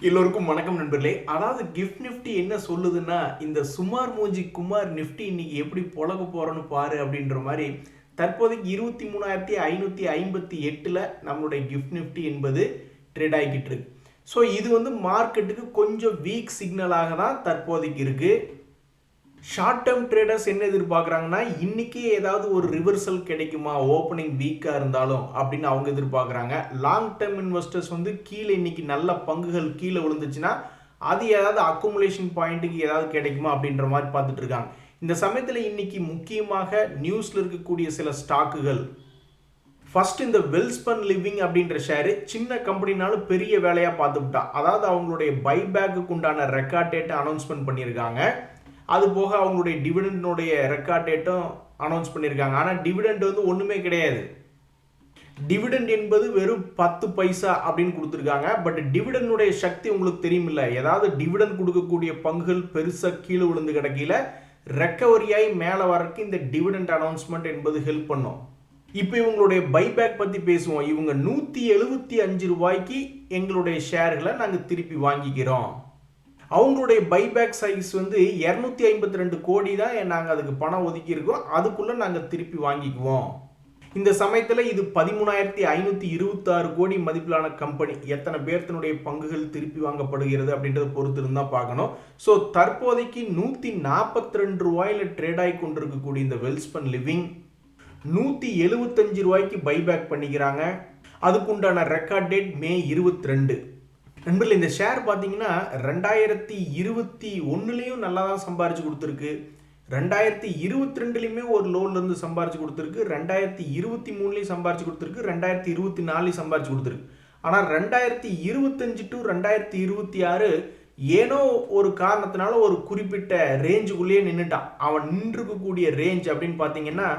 எல்லோருக்கும் வணக்கம் நண்பர்களே. அதாவது கிஃப்ட் நிஃப்டி என்ன சொல்லுதுன்னா, இந்த சுமார் மூஞ்சி குமார் நிஃப்டி இன்னைக்கு எப்படி பொழக்க போறோன்னு பாரு அப்படின்ற மாதிரி தற்போதைக்கு 23,558ல் நம்மளுடைய கிஃப்ட் நிஃப்டி என்பது ட்ரேட் ஆகிக்கிட்டு இருக்கு. ஸோ இது வந்து மார்க்கெட்டுக்கு கொஞ்சம் வீக் சிக்னலாக தான் தற்போதைக்கு இருக்கு. ஷார்ட் டேர்ம் ட்ரேடர்ஸ் என்ன எதிர்பார்க்குறாங்கன்னா, இன்றைக்கி ஏதாவது ஒரு ரிவர்சல் கிடைக்குமா ஓப்பனிங் வீக்காக இருந்தாலும் அப்படின்னு அவங்க எதிர்பார்க்குறாங்க. லாங் டேர்ம் இன்வெஸ்டர்ஸ் வந்து கீழே இன்றைக்கி நல்ல பங்குகள் கீழே விழுந்துச்சுன்னா அது ஏதாவது அக்குமுலேஷன் பாயிண்ட்டுக்கு ஏதாவது கிடைக்குமா அப்படின்ற மாதிரி பார்த்துட்டு இருக்காங்க. இந்த சமயத்தில் இன்றைக்கி முக்கியமாக நியூஸில் இருக்கக்கூடிய சில ஸ்டாக்குகள், ஃபர்ஸ்ட் இந்த வெல்ஸ்பன் லிவிங் அப்படின்ற ஷேரு சின்ன கம்பெனினாலும் பெரிய வேலையாக பார்த்துக்கிட்டா. அதாவது அவங்களுடைய பைபேக்கு உண்டான ரெக்கார்ட் டேட்டை அனௌன்ஸ்மெண்ட் பண்ணியிருக்காங்க. அது போக அவங்களுடைய டிவிடெண்டுடைய ரெக்கார்ட் டேட்டும் அனௌன்ஸ் பண்ணியிருக்காங்க. ஆனால் டிவிடெண்ட் வந்து ஒன்றுமே கிடையாது. டிவிடெண்ட் என்பது வெறும் 10 பைசா அப்படின்னு கொடுத்துருக்காங்க. பட் டிவிடெண்டுடைய சக்தி உங்களுக்கு தெரியுமில்ல. ஏதாவது டிவிடெண்ட் கொடுக்கக்கூடிய பங்குகள் பெருசாக கீழே விழுந்து கிடக்கையில் ரெக்கவரியாகி மேலே வரக்கு இந்த டிவிடெண்ட் அனௌன்ஸ்மெண்ட் என்பது ஹெல்ப் பண்ணும். இப்போ இவங்களுடைய பைபேக் பற்றி பேசுவோம். இவங்க 175 ரூபாய்க்கு எங்களுடைய ஷேர்களை நாங்கள் திருப்பி வாங்கிக்கிறோம். அவங்களுடைய பைபேக் சைஸ் வந்து 252 கோடி தான் நாங்கள் அதுக்கு பணம் ஒதுக்கியிருக்கோம். அதுக்குள்ளே நாங்கள் திருப்பி வாங்கிக்குவோம். இந்த சமயத்தில் இது 13,526 கோடி மதிப்பிலான கம்பெனி. எத்தனை பேர்த்தினுடைய பங்குகள் திருப்பி வாங்கப்படுகிறது அப்படின்றத பொறுத்து இருந்தால் பார்க்கணும். ஸோ தற்போதைக்கு 142 ரூபாயில் ட்ரேட் ஆகி கொண்டிருக்கக்கூடிய இந்த வெல்ஸ்பன் லிவிங் 175 ரூபாய்க்கு பைபேக் பண்ணிக்கிறாங்க. அதுக்குண்டான ரெக்கார்ட் டேட் மே 22. நண்பர்கள், இந்த ஷேர் பார்த்தீங்கன்னா 2021லேயும் நல்லா தான் சம்பாரிச்சு கொடுத்துருக்கு. 2022லையுமே ஒரு லோன்லேருந்து சம்பாரிச்சு கொடுத்துருக்கு. 2023லையும் சம்பாரிச்சு கொடுத்துருக்கு. 2024லையும் சம்பாரிச்சு கொடுத்துருக்கு. ஆனால் 2025 டு 2026 ஏனோ ஒரு காரணத்தினால ஒரு குறிப்பிட்ட ரேஞ்சுக்குள்ளேயே நின்றுட்டான். அவன் நின்றுக்கக்கூடிய ரேஞ்ச் அப்படின்னு பார்த்தீங்கன்னா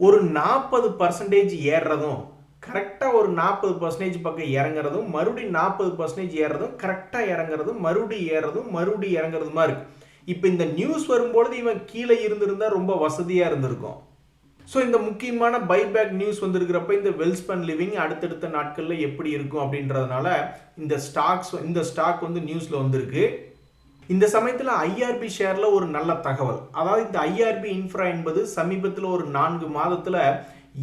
ஒரு 40% ஏறுறதும், கரெக்டாக ஒரு 40% பக்கம் இறங்குறதும், மறுபடியும் 40% ஏறுறதும், கரெக்டாக இறங்குறதும், மறுபடியும் ஏறுறதும், மறுபடியும் இறங்குறதுமா இருக்கு. இப்போ இந்த நியூஸ் வரும்பொழுது இவன் கீழே இருந்திருந்தா ரொம்ப வசதியாக இருந்திருக்கும். ஸோ இந்த முக்கியமான பைபேக் நியூஸ் வந்திருக்கிறப்ப இந்த வெல்ஸ்பன் லிவிங் அடுத்தடுத்த நாட்களில் எப்படி இருக்கும் அப்படின்றதுனால இந்த ஸ்டாக் வந்து நியூஸில் வந்திருக்கு. இந்த சமயத்தில் ஐஆர்பி ஷேரில் ஒரு நல்ல தகவல். அதாவது இந்த ஐஆர்பி இன்ஃப்ரா என்பது சமீபத்தில் ஒரு 4 மாதத்தில்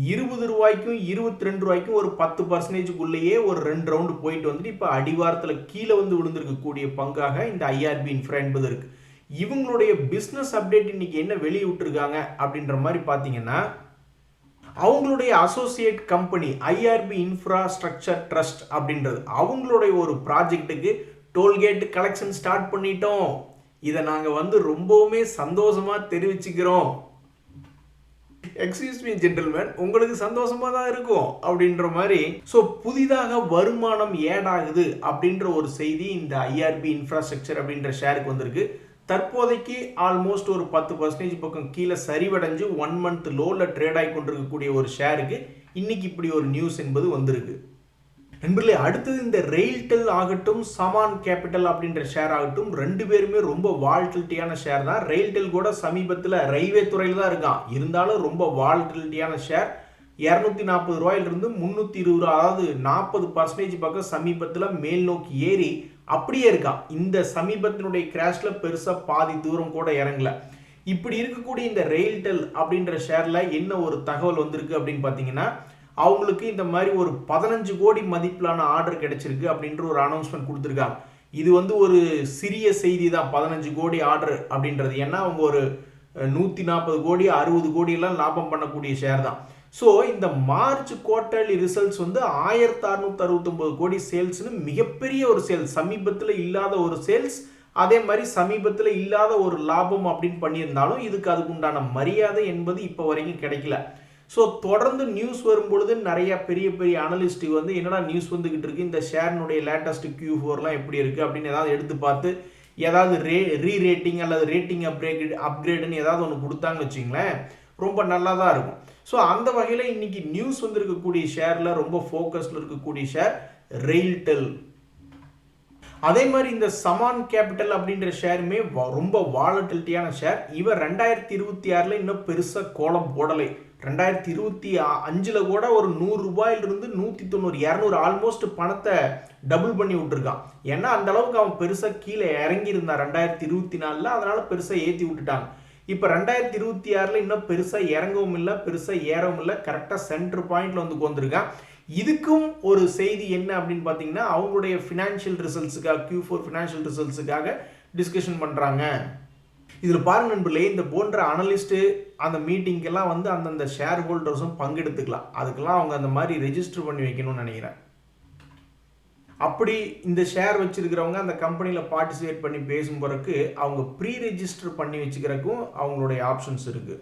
20 ரூபாய்க்கும் 22 ரூபாய்க்கும் ஒரு 10%க்குள்ளேயே ஒரு 2 ரவுண்டு போயிட்டு வந்துட்டு இப்போ அடிவாரத்தில் கீழே வந்து விழுந்திருக்கக்கூடிய பங்காக இந்த ஐஆர்பி இன்ஃப்ரா என்பது இருக்கு. இவங்களுடைய பிஸ்னஸ் அப்டேட் இன்னைக்கு என்ன வெளியே விட்டுருக்காங்க அப்படின்ற மாதிரி பார்த்தீங்கன்னா, அவங்களுடைய associate company IRB infrastructure trust அப்படின்றது அவங்களுடைய ஒரு ப்ராஜெக்ட்டுக்கு டோல்கேட் கலெக்ஷன் ஸ்டார்ட் பண்ணிட்டோம். இதை நாங்கள் வந்து ரொம்பவுமே சந்தோஷமாக தெரிவிச்சுக்கிறோம். எக்ஸ்கியூஸ் மீ ஜென்டில்மேன், உங்களுக்கு சந்தோஷமாக தான் இருக்கும் அப்படின்ற மாதிரி. ஸோ புதிதாக வருமானம் ஏட் ஆகுது அப்படின்ற ஒரு செய்தி இந்த ஐஆர்பி இன்ஃப்ராஸ்ட்ரக்சர் அப்படின்ற ஷேருக்கு வந்திருக்கு. தற்போதைக்கு ஆல்மோஸ்ட் ஒரு 10% பக்கம் கீழே சரிவடைஞ்சு 1 மந்த் லோவில் ட்ரேட் ஆகி கொண்டிருக்கக்கூடிய ஒரு ஷேருக்கு இன்னைக்கு இப்படி ஒரு நியூஸ் என்பது வந்திருக்கு. நண்பர்களே, அடுத்தது இந்த ரெயில்டெல் ஆகட்டும், சமான் கேபிட்டல் அப்படின்ற ஷேர் ஆகட்டும், 2 பேருமே ரொம்ப வால்டிலிட்டியான ஷேர் தான். ரெயில்டெல் கூட சமீபத்தில் ரயில்வே துறையில் தான் இருக்கான். இருந்தாலும் ரொம்ப வால்டிலிட்டியான ஷேர். 240 ரூபாயிலிருந்து 320 ரூபா, அதாவது 40% பக்கம் சமீபத்தில் மேல் நோக்கி ஏறி அப்படியே இருக்கான். இந்த சமீபத்தினுடைய கிராஷில் பெருசாக பாதி தூரம் கூட இறங்கல. இப்படி இருக்கக்கூடிய இந்த ரெயில்டெல் அப்படின்ற ஷேரில் என்ன ஒரு தகவல் வந்திருக்கு அப்படின்னு பார்த்தீங்கன்னா, அவங்களுக்கு இந்த மாதிரி ஒரு 15 கோடி மதிப்பிலான ஆர்டர் கிடைச்சிருக்கு அப்படின்ற ஒரு அனௌன்ஸ்மெண்ட் கொடுத்துருக்காங்க. இது வந்து ஒரு சிறிய செய்தி தான், 15 கோடி ஆர்டர் அப்படின்றது. ஏன்னா அவங்க ஒரு 140 கோடி 60 கோடியெல்லாம் லாபம் பண்ணக்கூடிய ஷேர் தான். ஸோ இந்த மார்ச் குவார்டர்லி ரிசல்ட்ஸ் வந்து 1669 கோடி சேல்ஸ்னு மிகப்பெரிய ஒரு சேல்ஸ், சமீபத்தில் இல்லாத ஒரு சேல்ஸ். அதே மாதிரி சமீபத்தில் இல்லாத ஒரு லாபம் அப்படின்னு பண்ணியிருந்தாலும் இதுக்கு அதுக்குண்டான மரியாதை என்பது இப்போ வரைக்கும் கிடைக்கல. ஸோ தொடர்ந்து நியூஸ் வரும்பொழுது நிறைய பெரிய பெரிய அனலிஸ்ட்டு வந்து என்னடா நியூஸ் வந்துக்கிட்டு இருக்கு, இந்த ஷேர்னுடைய லேட்டஸ்ட் Q4லாம் எப்படி இருக்குது அப்படின்னு ஏதாவது எடுத்து பார்த்து ஏதாவது ரேட்டிங் அல்லது ரேட்டிங் அப்கிரேடுன்னு ஏதாவது ஒன்று கொடுத்தாங்கன்னு வச்சிங்களேன், ரொம்ப நல்லா தான் இருக்கும். ஸோ அந்த வகையில் இன்னைக்கு நியூஸ் வந்திருக்கக்கூடிய ஷேரில் ரொம்ப ஃபோக்கஸில் இருக்கக்கூடிய ஷேர் ரெயில்டெல். அதே மாதிரி இந்த சமான் கேபிட்டல் அப்படின்ற ஷேருமே ரொம்ப வாலட்டிலிட்டியான ஷேர். இவர் 2026ல் இன்னும் பெருசாக கோலம் போடலை. 2025 கூட ஒரு 100 ரூபாயிலிருந்து 190 200 ஆல்மோஸ்ட் பணத்தை டபுள் பண்ணி விட்டுருக்கான். ஏன்னா அந்த அளவுக்கு அவன் பெருசாக கீழே இறங்கி இருந்தான் 2024, அதனால பெருசாக ஏற்றி விட்டுட்டாங்க. இப்போ 2026 இன்னும் பெருசாக இறங்கவும் இல்லை, பெருசாக ஏறவும் இல்லை, கரெக்டாக சென்டர் பாயிண்ட்ல வந்து கொண்டிருக்கான். இதுக்கும் ஒரு செய்தி என்ன அப்படின்னு பார்த்தீங்கன்னா, அவங்களுடைய ஃபினான்ஷியல் ரிசல்ட்ஸுக்காக Q4 ஃபினான்ஷியல் ரிசல்ட்ஸுக்காக டிஸ்கஷன் பண்ணுறாங்க. இதில் பாருங்க நண்பர்களே, இந்த போன்ற அனலிஸ்ட்டு அந்த மீட்டிங்கெல்லாம் வந்து அந்தந்த ஷேர் ஹோல்டர்ஸும் பங்கெடுத்துக்கலாம். அதுக்கெல்லாம் அவங்க அந்த மாதிரி ரெஜிஸ்டர் பண்ணி வைக்கணும்னு நினைக்கிறேன். அப்படி இந்த ஷேர் வச்சிருக்கிறவங்க அந்த கம்பெனியில் பார்ட்டிசிபேட் பண்ணி பேசும் பிறகு அவங்க ப்ரீ ரெஜிஸ்டர் பண்ணி வச்சுக்கிறதுக்கும் அவங்களுடைய ஆப்ஷன்ஸ் இருக்குது.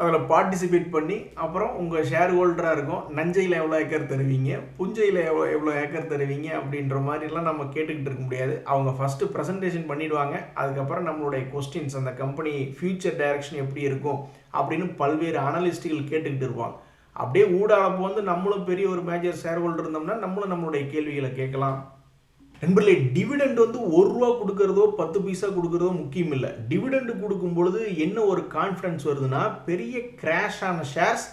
அதில் பார்ட்டிசிபேட் பண்ணி அப்புறம் உங்கள் ஷேர் ஹோல்டராக இருக்கும், நஞ்சையில் எவ்வளோ ஏக்கர் தருவீங்க, புஞ்சையில் எவ்வளோ ஏக்கர் தருவீங்க அப்படின்ற மாதிரிலாம் நம்ம கேட்டுக்கிட்டு இருக்க முடியாது. அவங்க ஃபஸ்ட்டு ப்ரெசன்டேஷன் பண்ணிவிடுவாங்க. அதுக்கப்புறம் நம்மளுடைய கொஸ்டின்ஸ், அந்த கம்பெனி ஃபியூச்சர் டைரக்ஷன் எப்படி இருக்கும் அப்படின்னு பல்வேறு அனலிஸ்ட்டுகள் கேட்டுக்கிட்டு இருப்பாங்க. அப்படியே ஊடாளப்போ வந்து நம்மளும் பெரிய ஒரு மேஜர் ஷேர் ஹோல்டர் இருந்தோம்னா நம்மளும் நம்மளுடைய கேள்விகளை கேட்கலாம். நண்பர்களே, டிவிடெண்ட் வந்து 1 ரூபா கொடுக்கறதோ 10 பைசா கொடுக்கறதோ முக்கியம் இல்லை. டிவிடெண்ட் கொடுக்கும் பொழுது என்ன ஒரு கான்ஃபிடன்ஸ் வருதுன்னா, பெரிய கிராஷ் ஆன ஷேர்ஸ்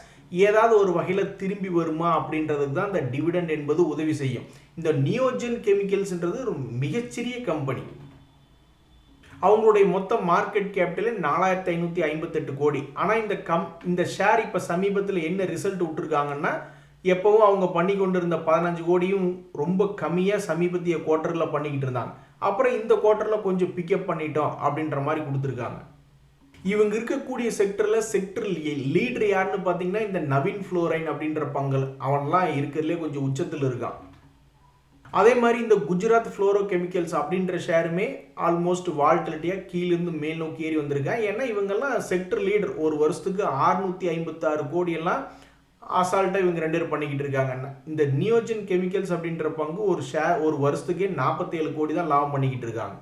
ஏதாவது ஒரு வகையில் திரும்பி வருமா அப்படின்றதுக்கு தான் இந்த டிவிடெண்ட் என்பது உதவி செய்யும். இந்த நியோஜன் கெமிக்கல்ஸ்ன்றது ஒரு மிகச்சிறிய கம்பெனி. அவங்களுடைய மொத்த மார்க்கெட் கேபிட்டலே 4558 கோடி. ஆனால் இந்த ஷேர் இப்போ சமீபத்தில் என்ன ரிசல்ட் விட்டுருக்காங்கன்னா, எப்பவும் அவங்க பண்ணி கொண்டு இருந்த 15 கோடியும் ரொம்ப கம்மியாக சமீபத்திய குவார்ட்டரில் பண்ணிக்கிட்டு இருந்தாங்க. அப்புறம் இந்த குவார்ட்டரில் கொஞ்சம் பிக்கப் பண்ணிட்டோம் அப்படின்ற மாதிரி கொடுத்துருக்காங்க. இவங்க இருக்கக்கூடிய செக்டர் லீடர் யாருன்னு பார்த்தீங்கன்னா, இந்த நவீன் ஃப்ளோரைன் அப்படின்ற பங்கல் அவன்லாம் இருக்கிறதுலே கொஞ்சம் உச்சத்தில் இருக்கான். அதே மாதிரி இந்த குஜராத் ஃப்ளோரோ கெமிக்கல்ஸ் அப்படின்ற ஷேருமே ஆல்மோஸ்ட் வால்டிலிட்டியாக கீழிருந்து மேல் நோக்கி ஏறி வந்திருக்காங்க. ஏன்னா இவங்கெல்லாம் செக்டர் லீடர். ஒரு வருஷத்துக்கு 656 கோடியெல்லாம் அசால்ட்டாக இவங்க 2 பேர் பண்ணிக்கிட்டு இருக்காங்கன்னா, இந்த நியோஜன் கெமிக்கல்ஸ் அப்படின்ற பங்கு ஒரு வருஷத்துக்கே 47 கோடி தான் லாபம் பண்ணிக்கிட்டு இருக்காங்க.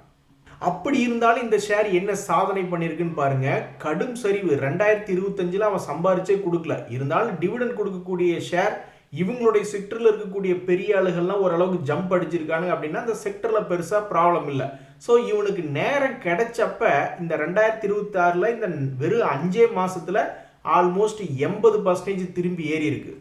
அப்படி இருந்தாலும் இந்த ஷேர் என்ன சாதனை பண்ணியிருக்குன்னு பாருங்க. கடும் சரிவு 2025 அவன் சம்பாரிச்சே கொடுக்கல. இருந்தாலும் டிவிடெண்ட் கொடுக்கக்கூடிய ஷேர் இவங்களுடைய செக்டரில் இருக்கக்கூடிய பெரிய ஆளுகள்லாம் ஓரளவுக்கு ஜம்ப் அடிச்சிருக்காங்க அப்படின்னா அந்த செக்டரில் பெருசாக ப்ராப்ளம் இல்லை. ஸோ இவனுக்கு நேரம் கிடைச்சப்ப இந்த 2026 இந்த வெறும் 5 மாதத்தில் ஆல்மோஸ்ட் 80% திரும்பி ஏறி இருக்கு.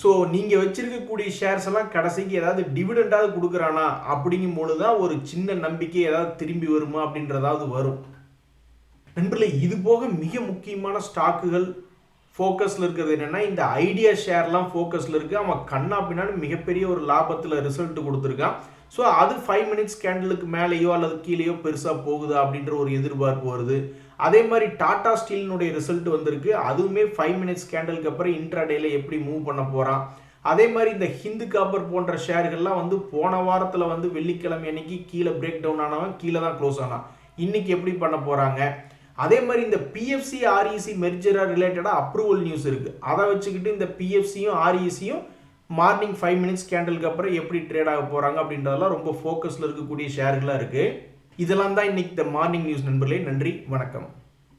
ஸோ நீங்கள் வச்சிருக்கக்கூடிய ஷேர்ஸ் எல்லாம் கடைசிக்கு ஏதாவது டிவிடெண்டாவது கொடுக்குறானா அப்படிங்கும் பொழுது தான் ஒரு சின்ன நம்பிக்கை ஏதாவது திரும்பி வருமா அப்படின்றதாவது வரும். நண்பர்களே, இது போக மிக முக்கியமான ஸ்டாக்குகள் ஃபோக்கஸில் இருக்கிறது என்னென்னா, இந்த ஐடியா ஷேர்லாம் ஃபோக்கஸில் இருக்குது. அவன் கண்ணா பின்னாடி மிகப்பெரிய ஒரு லாபத்தில் ரிசல்ட் கொடுத்துருக்கான். ஸோ அது 5 மினிட்ஸ் கேண்டலுக்கு மேலேயோ அல்லது கீழேயோ பெருசாக போகுதா அப்படின்ற ஒரு எதிர்பார்ப்பு வருது. அதே மாதிரி டாடா ஸ்டீலினுடைய ரிசல்ட் வந்திருக்கு. அதுவுமே 5 மினிட்ஸ் கேண்டலுக்கு அப்புறம் இன்ட்ராடேல எப்படி மூவ் பண்ண போகிறான். அதே மாதிரி இந்த ஹிந்து காப்பர் போன்ற ஷேர்கள்லாம் வந்து போன வாரத்தில் வந்து வெள்ளிக்கிழமை அன்னைக்கு கீழே பிரேக் டவுன் ஆனவன் கீழே தான் க்ளோஸ் ஆனான். இன்னைக்கு எப்படி பண்ண போகிறாங்க. அதே மாதிரி இந்த பிஎஃப்சி ஆர்இசி மெர்ஜரா ரிலேட்டடாக அப்ரூவல் நியூஸ் இருக்குது. அதை வச்சுக்கிட்டு இந்த பிஎஃப்சியும் ஆர்இசியும் மார்னிங் 5 மினிட்ஸ் கேண்டலுக்கு அப்புறம் எப்படி ட்ரேட் ஆக போகிறாங்க அப்படின்றதெல்லாம் ரொம்ப ஃபோக்கஸில் இருக்கக்கூடிய ஷேர்களாக இருக்குது. இதெல்லாம் தான் இன்னைக்கு இந்த மார்னிங் நியூஸ் நண்பர்களே. நன்றி, வணக்கம்.